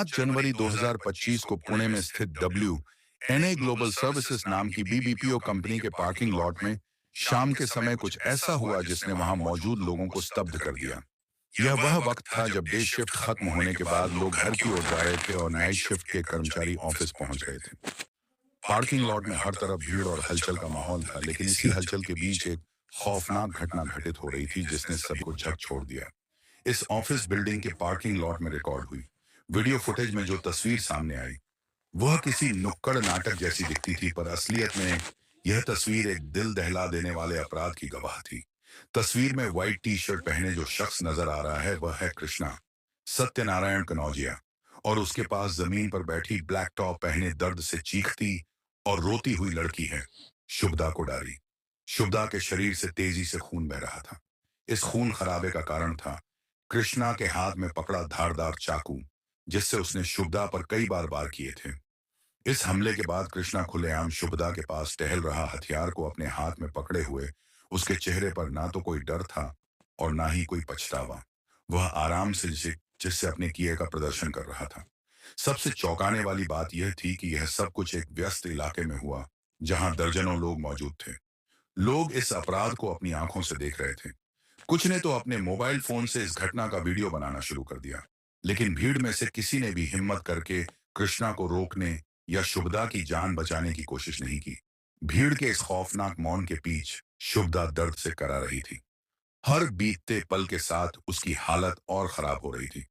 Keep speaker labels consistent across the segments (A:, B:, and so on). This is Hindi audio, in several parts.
A: जनवरी 2025 को पुणे में स्थित WNA ग्लोबल सर्विसेज नाम की BBPO कंपनी के पार्किंग लॉट में शाम के समय कुछ ऐसा हुआ जिसने वहां मौजूद लोगों को स्तब्ध कर दिया। यह वह वक्त था जब डे शिफ्ट खत्म होने के बाद लोग घर की ओर जा रहे थे और नाइट शिफ्ट के कर्मचारी ऑफिस पहुंच रहे थे। पार्किंग लॉट में हर तरफ भीड़ और हलचल का माहौल था, लेकिन इसी हलचल के बीच एक खौफनाक घटना घटित हो रही थी जिसने सभी को झक छोड़ दिया। इस ऑफिस बिल्डिंग के पार्किंग लॉट में रिकॉर्ड हुई वीडियो फुटेज में जो तस्वीर सामने आई वह किसी नुक्कड़ नाटक जैसी दिखती थी, पर असलियत में यह तस्वीर एक दिल दहला देने वाले अपराध की गवाह थी। तस्वीर में व्हाइट टी शर्ट पहने जो शख्स नजर आ रहा है वह है कृष्णा सत्यनारायण कनौजिया, और उसके पास जमीन पर बैठी ब्लैक टॉप पहने दर्द से चीखती और रोती हुई लड़की है शुभदा कोडारी। शुभदा के शरीर से तेजी से खून बह रहा था। इस खून खराबे का कारण था कृष्णा के हाथ में पकड़ा धारदार चाकू जिससे उसने शुभदा पर कई बार वार किए थे। इस हमले के बाद कृष्णा खुलेआम शुभदा के पास टहल रहा हथियार को अपने हाथ में पकड़े हुए, उसके चेहरे पर ना तो कोई डर था और ना ही कोई पछतावा। वह आराम से जिससे अपने किए का प्रदर्शन कर रहा था। सबसे चौंकाने वाली बात यह थी कि यह सब कुछ एक व्यस्त इलाके में हुआ जहां दर्जनों लोग मौजूद थे। लोग इस अपराध को अपनी आंखों से देख रहे थे। कुछ ने तो अपने मोबाइल फोन से इस घटना का वीडियो बनाना शुरू कर दिया, लेकिन भीड़ में से किसी ने भी हिम्मत करके कृष्णा को रोकने या शुभदा की जान बचाने की कोशिश नहीं की। भीड़ के इस खौफनाक मौन के बीच शुभदा दर्द से करा रही थी। हर बीतते पल के साथ उसकी हालत और खराब हो रही थी।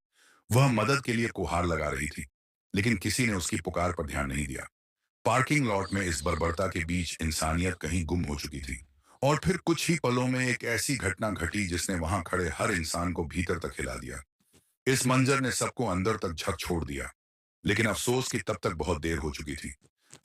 A: वह मदद के लिए गुहार लगा रही थी, लेकिन किसी ने उसकी पुकार पर ध्यान नहीं दिया। पार्किंग लॉट में इस बर्बरता के बीच इंसानियत कहीं गुम हो चुकी थी। और फिर कुछ ही पलों में एक ऐसी घटना घटी जिसने वहां खड़े हर इंसान को भीतर तक हिला दिया। इस मंजर ने सबको अंदर तक झक छोड़ दिया, लेकिन अफसोस कि तब तक बहुत देर हो चुकी थी।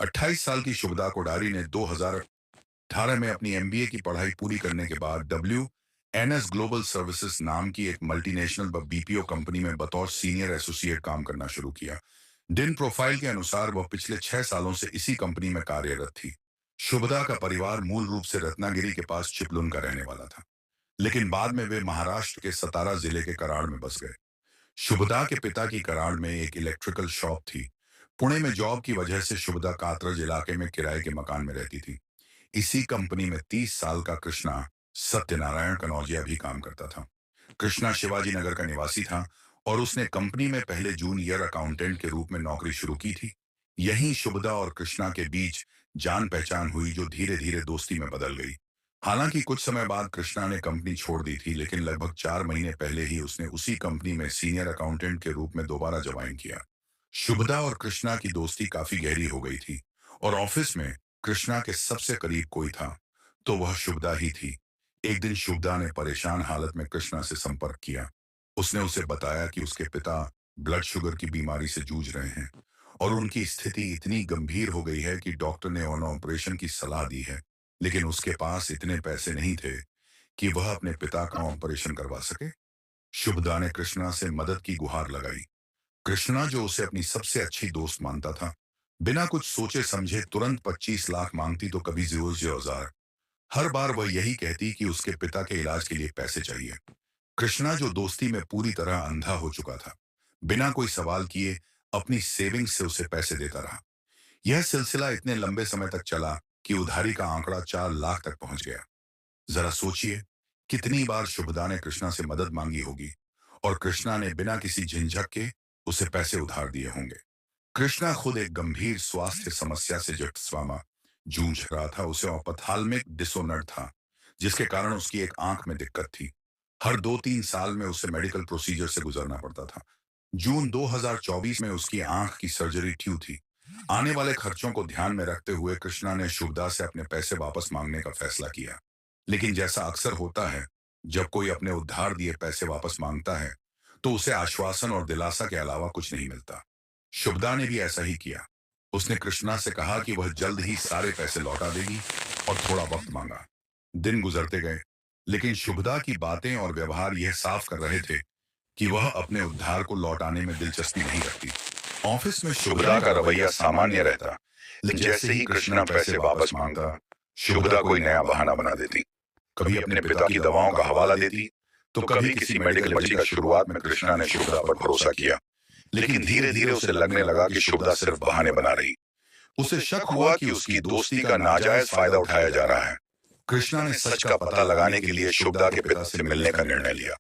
A: 28 साल की शुभदा कोडारी ने 2018 में अपनी MBA की पढ़ाई पूरी करने के बाद WNS ग्लोबल सर्विसेज नाम की एक मल्टीनेशनल BPO कंपनी में बतौर सीनियर एसोसिएट काम करना शुरू किया। दिन प्रोफाइल के अनुसार वह पिछले 6 सालों से इसी कंपनी में कार्यरत थी। शुभदा का परिवार मूल रूप से रत्नागिरी के पास चिपलुन का रहने वाला था, लेकिन बाद में वे महाराष्ट्र के सतारा जिले के कराड़ में बस गए। शुभदा के पिता की कराड़ में एक इलेक्ट्रिकल शॉप थी। पुणे में जॉब की वजह से शुभदा कात्रज इलाके में किराए के मकान में रहती थी। इसी कंपनी में 30 साल का कृष्णा सत्यनारायण कनौजिया भी काम करता था। कृष्णा शिवाजी नगर का निवासी था और उसने कंपनी में पहले जूनियर अकाउंटेंट के रूप में नौकरी शुरू की थी। यहीं शुभदा और कृष्णा के बीच जान पहचान हुई जो धीरे धीरे दोस्ती में बदल गई। हालांकि कुछ समय बाद कृष्णा ने कंपनी छोड़ दी थी, लेकिन लगभग 4 महीने पहले ही उसने उसी कंपनी में सीनियर अकाउंटेंट के रूप में दोबारा ज्वाइन किया। शुभदा और कृष्णा की दोस्ती काफी गहरी हो गई थी और ऑफिस में कृष्णा के सबसे करीब कोई था तो वह शुभदा ही थी। एक दिन शुभदा ने परेशान हालत में कृष्णा से संपर्क किया। उसने उसे बताया कि उसके पिता ब्लड शुगर की बीमारी से जूझ रहे हैं और उनकी स्थिति इतनी गंभीर हो गई है कि डॉक्टर ने उन्हें ऑपरेशन की सलाह दी है, लेकिन उसके पास इतने पैसे नहीं थे कि वह अपने पिता का ऑपरेशन करवा सके। शुभदा ने कृष्णा से मदद की गुहार लगाई। कृष्णा, जो उसे अपनी सबसे अच्छी दोस्त मानता था, बिना कुछ सोचे समझे तुरंत 25 लाख मांगती तो कभी 0,000। हर बार वह यही कहती कि उसके पिता के इलाज के लिए पैसे चाहिए। कृष्णा, जो दोस्ती में पूरी तरह अंधा हो चुका था, बिना कोई सवाल किए अपनी सेविंग्स से उसे पैसे देता रहा। यह सिलसिला इतने लंबे समय तक चला कि उधारी का आंकड़ा 4 लाख तक पहुंच गया। जरा सोचिए, कितनी बार शुभदा ने कृष्णा से मदद मांगी होगी और कृष्णा ने बिना किसी झिझक के उसे पैसे उधार दिए होंगे। कृष्णा खुद एक गंभीर स्वास्थ्य समस्या से जूझ रहा था। उसे ऑपथाल्मिक डिसऑर्डर था, जिसके कारण उसकी एक आंख में दिक्कत थी। हर 2-3 साल में उसे मेडिकल प्रोसीजर से गुजरना पड़ता था। जून 2024 में उसकी आंख की सर्जरी ड्यू थी। आने वाले खर्चों को ध्यान में रखते हुए कृष्णा ने शुभदा से अपने पैसे वापस मांगने का फैसला किया। लेकिन जैसा अक्सर होता है, जब कोई अपने उधार दिए पैसे वापस मांगता है तो उसे आश्वासन और दिलासा के अलावा कुछ नहीं मिलता। शुभदा ने भी ऐसा ही किया। उसने कृष्णा से कहा कि वह जल्द ही सारे पैसे लौटा देगी और थोड़ा वक्त मांगा। दिन गुजरते गए, लेकिन शुभदा की बातें और व्यवहार यह साफ कर रहे थे कि वह अपने उद्धार को लौटाने में दिलचस्पी नहीं रखती। ऑफिस में शुभदा का रवैया सामान्य रहता, लेकिन जैसे ही कृष्णा पैसे वापस मांगता, शुभदा कोई नया बहाना बना देती। कभी अपने पिता की दवाओं का हवाला देती, तो कभी किसी मेडिकल पर्ची का। शुरुआत में कृष्णा ने शुभदा पर भरोसा किया, लेकिन धीरे धीरे उसे लगने लगा कि शुभदा सिर्फ बहाने बना रही। उसे शक हुआ कि उसकी दोस्ती का नाजायज फायदा उठाया जा रहा है। कृष्णा ने सच का पता लगाने के लिए शुभदा के पिता से मिलने का निर्णय लिया।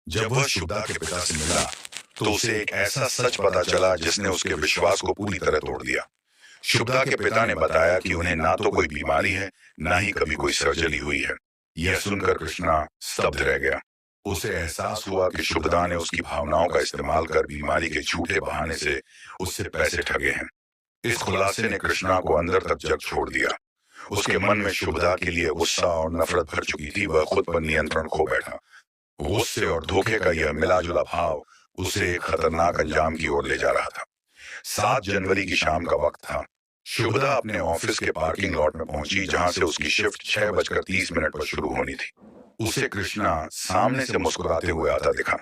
A: जब वह शुभदा के पिता से मिला तो उसे एक ऐसा सच पता चला जिसने उसके विश्वास को पूरी तरह तोड़ दिया। शुभदा के पिता ने बताया कि उन्हें ना तो कोई बीमारी है, ना ही कभी कोई सर्जरी हुई है। यह सुनकर कृष्णा स्तब्ध रह गया। उसे एहसास हुआ कि शुभदा ने उसकी भावनाओं का इस्तेमाल कर बीमारी के झूठे बहाने से उससे पैसे ठगे हैं। इस खुलासे ने कृष्णा को अंदर तक जग छोड़ दिया। उसके मन में शुभदा के लिए गुस्सा और नफरत भर चुकी थी। वह खुद पर नियंत्रण खो बैठा। गुस्से और धोखे का यह मिलाजुला भाव उसे एक खतरनाक अंजाम की ओर ले जा रहा था। 7 जनवरी की शाम का वक्त था। शुभदा अपने ऑफिस के पार्किंग लॉट में पहुंची, जहां से उसकी शिफ्ट 6:30 पर शुरू होनी थी। उसे कृष्णा सामने से मुस्कुराते हुए आता दिखा।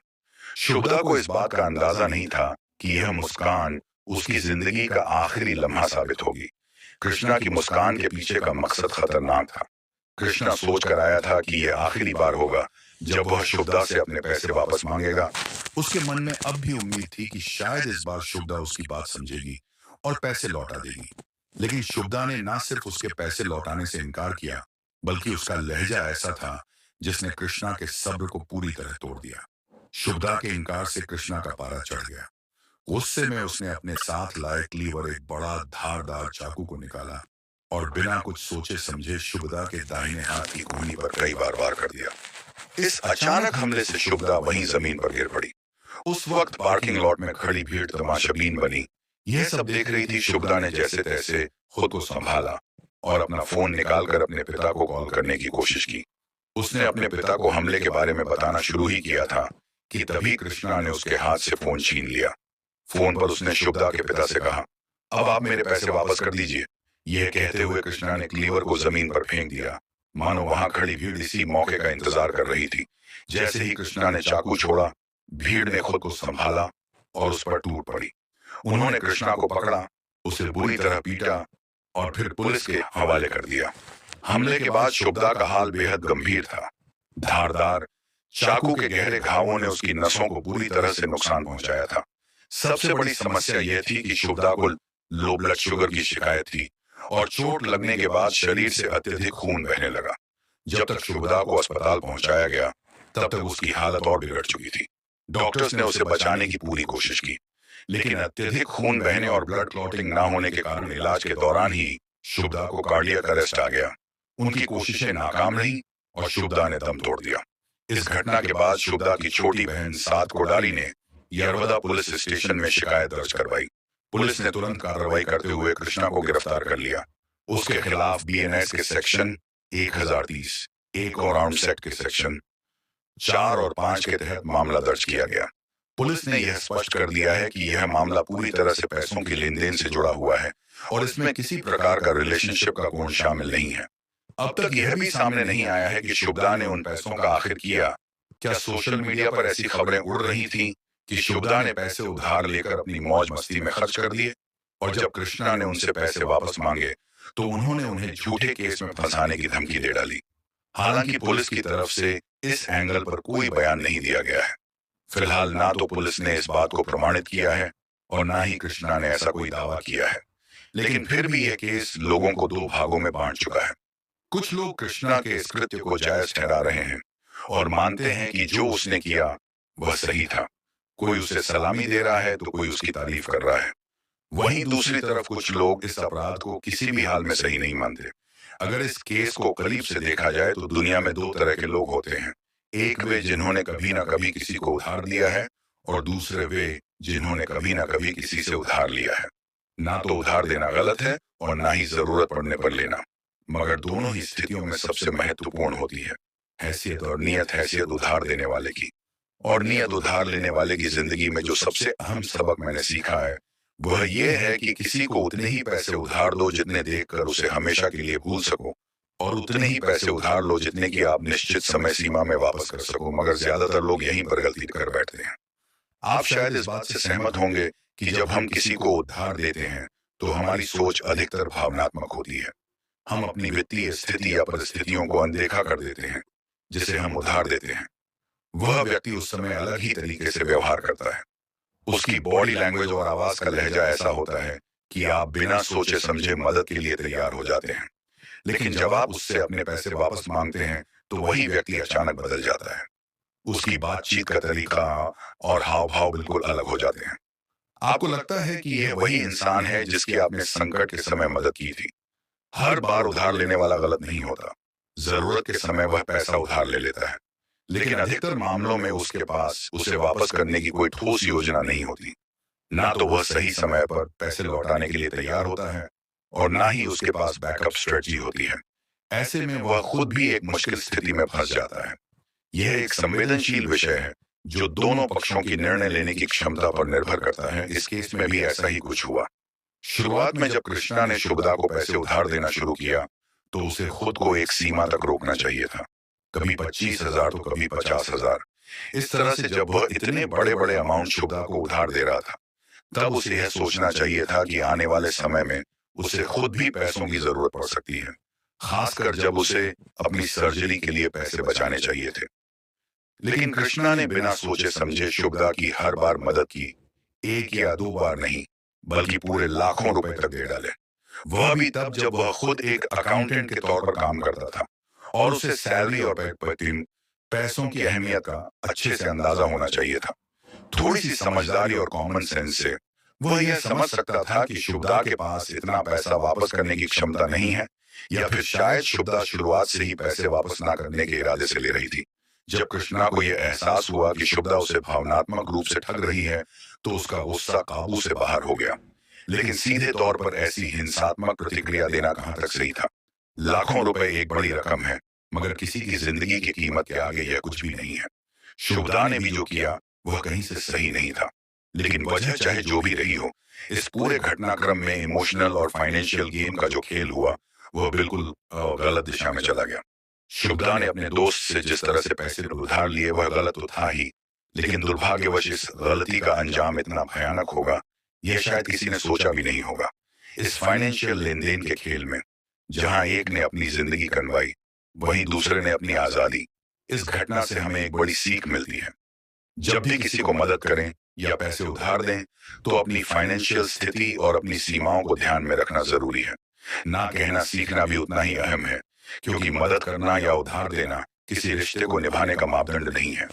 A: शुभदा को इस बात का अंदाजा नहीं था कि यह मुस्कान उसकी जिंदगी का आखिरी लम्हा साबित होगी। कृष्णा की मुस्कान के पीछे का मकसद खतरनाक था। कृष्णा सोच कर आया था कि यह आखिरी बार होगा जब वह शुभदा से अपने पैसे वापस मांगेगा। उसके मन में अब भी उम्मीद थी कि शायद इस बार शुभदा उसकी बात समझेगी और पैसे लौटा देगी। लेकिन शुभदा ने ना सिर्फ उसके पैसे लौटाने से इनकार किया, बल्कि उसका लहजा ऐसा था जिसने कृष्णा के सब्र को पूरी तरह तोड़ दिया। शुभदा के इनकार से कृष्णा का पारा चढ़ गया। गुस्से में उसने अपने साथ लाए क्लीवर, एक बड़ा धारदार चाकू को निकाला और बिना कुछ सोचे समझे शुभदा के दाहिने हाथ की कूहनी पर कई बार वार कर दिया। इस अचानक हमले से शुभदा वहीं जमीन पर गिर पड़ी। उस वक्त पार्किंग लॉट में खड़ी भीड़ तमाशाबीन बनी। यह सब देख रही थी। शुभदा ने जैसे तैसे खुद को संभाला और अपना फोन निकालकर अपने पिता को कॉल करने की कोशिश की। उसने अपने पिता को हमले के बारे में बताना शुरू ही किया था कि तभी कृष्णा ने उसके हाथ से फोन छीन लिया। फोन पर उसने शुभदा के पिता से कहा, अब आप मेरे पैसे वापस कर दीजिए। यह कहते हुए कृष्णा ने क्लीवर को जमीन पर फेंक दिया, मानो वहां खड़ी भीड़ इसी मौके का इंतजार कर रही थी। जैसे ही कृष्णा ने चाकू छोड़ा, भीड़ ने खुद को संभाला और उस पर टूट पड़ी। उन्होंने कृष्णा को पकड़ा, उसे बुरी तरह पीटा और फिर पुलिस के हवाले कर दिया। हमले के बाद शुभदा का हाल बेहद गंभीर था। धारदार चाकू के गहरे घावों ने उसकी नसों को पूरी तरह से नुकसान पहुंचाया था। सबसे बड़ी समस्या यह थी कि शुभदा को लो ब्लड शुगर की शिकायत थी और चोट लगने के बाद शरीर से अत्यधिक खून बहने लगा। जब तक शुभदा को अस्पताल पहुंचाया गया, तब तक उसकी हालत और बिगड़ चुकी थी। डॉक्टर्स ने उसे बचाने की पूरी कोशिश की, लेकिन अत्यधिक खून बहने और ब्लड क्लॉटिंग ना होने के कारण इलाज के दौरान ही शुभदा को कार्डियक अरेस्ट आ गया। उनकी कोशिशें नाकाम रहीं और शुभदा ने दम तोड़ दिया। इस घटना के बाद शुभदा की छोटी बहन सात कोडारी ने यरवदा पुलिस स्टेशन में शिकायत दर्ज करवाई। पुलिस ने तुरंत कार्रवाई करते हुए कृष्णा को गिरफ्तार कर लिया। उसके खिलाफ बीएनएस के सेक्शन 1030, एक और आर्म्स एक्ट के सेक्शन 4 और 5 के तहत मामला दर्ज किया गया। पुलिस ने यह स्पष्ट कर दिया है कि यह मामला पूरी तरह से पैसों के लेन देन से जुड़ा हुआ है और इसमें किसी प्रकार का रिलेशनशिप का कोण शामिल नहीं है। अब तक यह भी सामने नहीं आया है कि शुभदा ने उन पैसों का आखिर किया। क्या सोशल मीडिया पर ऐसी खबरें उड़ रही थीं कि शुभदा ने पैसे उधार लेकर अपनी मौज मस्ती में खर्च कर दिए और जब कृष्णा ने उनसे पैसे वापस मांगे तो उन्होंने उन्हें झूठे केस में फंसाने की धमकी दे डाली। हालांकि पुलिस की तरफ से इस एंगल पर कोई बयान नहीं दिया गया है। फिलहाल ना तो पुलिस ने इस बात को प्रमाणित किया है और ना ही कृष्णा ने ऐसा कोई दावा किया है। लेकिन फिर भी यह केस लोगों को 2 भागों में बांट चुका है। कुछ लोग कृष्णा के इस कृत्य को जायज ठहरा रहे हैं और मानते हैं कि जो उसने किया वह सही था। कोई उसे सलामी दे रहा है तो कोई उसकी तारीफ कर रहा है। वहीं दूसरी तरफ कुछ लोग इस अपराध को किसी भी हाल में सही नहीं मानते। अगर इस केस को करीब से देखा जाए तो दुनिया में 2 तरह के लोग होते हैं। एक वे जिन्होंने कभी ना कभी किसी को उधार दिया है और दूसरे वे जिन्होंने कभी ना कभी किसी से उधार लिया है। ना तो उधार देना गलत है और ना ही जरूरत पड़ने पर लेना, मगर दोनों ही स्थितियों में सबसे महत्वपूर्ण होती है हैसियत और नियत। हैसियत उधार देने वाले की और नियत उधार लेने वाले की जिंदगी में जो सबसे अहम सबक मैंने सीखा है वह यह है कि किसी को उतने ही पैसे उधार दो जितने देखकर उसे हमेशा के लिए भूल सको और उतने ही पैसे उधार लो जितने की आप निश्चित समय सीमा में वापस कर सको। मगर ज्यादातर लोग यहीं पर गलती कर बैठते हैं। आप शायद इस बात से सहमत होंगे कि जब हम किसी को उधार देते हैं तो हमारी सोच अधिकतर भावनात्मक होती है। हम अपनी वित्तीय स्थिति या परिस्थितियों को अनदेखा कर देते हैं जिसे हम उधार देते हैं। वह व्यक्ति उस समय अलग ही तरीके से व्यवहार करता है। उसकी बॉडी लैंग्वेज और आवाज का लहजा ऐसा होता है कि आप बिना सोचे समझे मदद के लिए तैयार हो जाते हैं। लेकिन जब आप उससे अपने पैसे वापस मांगते हैं, तो वही व्यक्ति अचानक बदल जाता है। उसकी बातचीत का तरीका और हाव भाव बिल्कुल अलग हो जाते हैं। आपको लगता है कि यह वही इंसान है जिसकी आपने संकट के समय मदद की थी। हर बार उधार लेने वाला गलत नहीं होता। जरूरत के समय वह पैसा उधार ले लेता है, लेकिन अधिकतर मामलों में उसके पास उसे वापस करने की कोई ठोस योजना नहीं होती। ना तो वह सही समय पर पैसे लौटाने के लिए तैयार होता है, और ना ही उसके पास बैकअप स्ट्रेटजी होती है। ऐसे में वह खुद भी एक मुश्किल स्थिति में फंस जाता है। यह एक संवेदनशील विषय है जो दोनों पक्षों की निर्णय लेने की क्षमता पर निर्भर करता है। इस केस में भी ऐसा ही कुछ हुआ। शुरुआत में जब कृष्णा ने शुभदा को पैसे उधार देना शुरू किया, तो उसे खुद को एक सीमा तक रोकना चाहिए था। कभी 25,000 तो कभी 50,000। इस तरह से जब वह इतने बड़े बड़े अमाउंट शुभदा को उधार दे रहा था, तब उसे यह सोचना चाहिए था कि आने वाले समय में उसे खुद भी पैसों की जरूरत पड़ सकती है, खासकर जब उसे अपनी सर्जरी के लिए पैसे बचाने चाहिए थे। लेकिन कृष्णा ने बिना सोचे समझे शुभदा की हर बार मदद की, एक या दो बार नहीं, बल्कि पूरे लाखों रुपए तक दे डाले। वह भी तब जब वह खुद एक अकाउंटेंट के तौर पर काम करता था, और उसे सैलरी और पैसों की अहमियत का अच्छे से अंदाजा होना चाहिए था। थोड़ी सी समझदारी और कॉमन सेंस से वह यह समझ सकता था कि शुभदा के पास इतना पैसा वापस करने की क्षमता नहीं है, या फिर शायद शुभदा शुरुआत से ही पैसे वापस ना करने के इरादे से ले रही थी। जब कृष्णा को यह एहसास हुआ कि शुभदा उसे भावनात्मक रूप से ठग रही है, तो उसका गुस्सा काबू से बाहर हो गया। लेकिन सीधे तौर पर ऐसी हिंसात्मक प्रतिक्रिया देना कहां तक सही था। लाखों रुपए एक बड़ी रकम है, मगर किसी की जिंदगी की कीमत के आगे यह कुछ भी नहीं है। शुभदा ने भी जो किया वह कहीं से सही नहीं था, लेकिन वजह चाहे जो भी रही हो, इस पूरे घटनाक्रम में इमोशनल और फाइनेंशियल गेम का जो खेल हुआ, वह बिल्कुल गलत दिशा में चला गया। शुभदा ने अपने दोस्त से जिस तरह से पैसे उधार लिए वह गलत तो था ही, लेकिन दुर्भाग्यवश इस गलती का अंजाम इतना भयानक होगा, यह शायद किसी ने सोचा भी नहीं होगा। इस फाइनेंशियल लेन देन के खेल में जहां एक ने अपनी जिंदगी कनवाई, वहीं दूसरे ने अपनी आजादी। इस घटना से हमें एक बड़ी सीख मिलती है। जब भी किसी को मदद करें या पैसे उधार दें, तो अपनी फाइनेंशियल स्थिति और अपनी सीमाओं को ध्यान में रखना जरूरी है। ना कहना सीखना भी उतना ही अहम है, क्योंकि मदद करना या उधार देना किसी रिश्ते को निभाने का मापदंड नहीं है।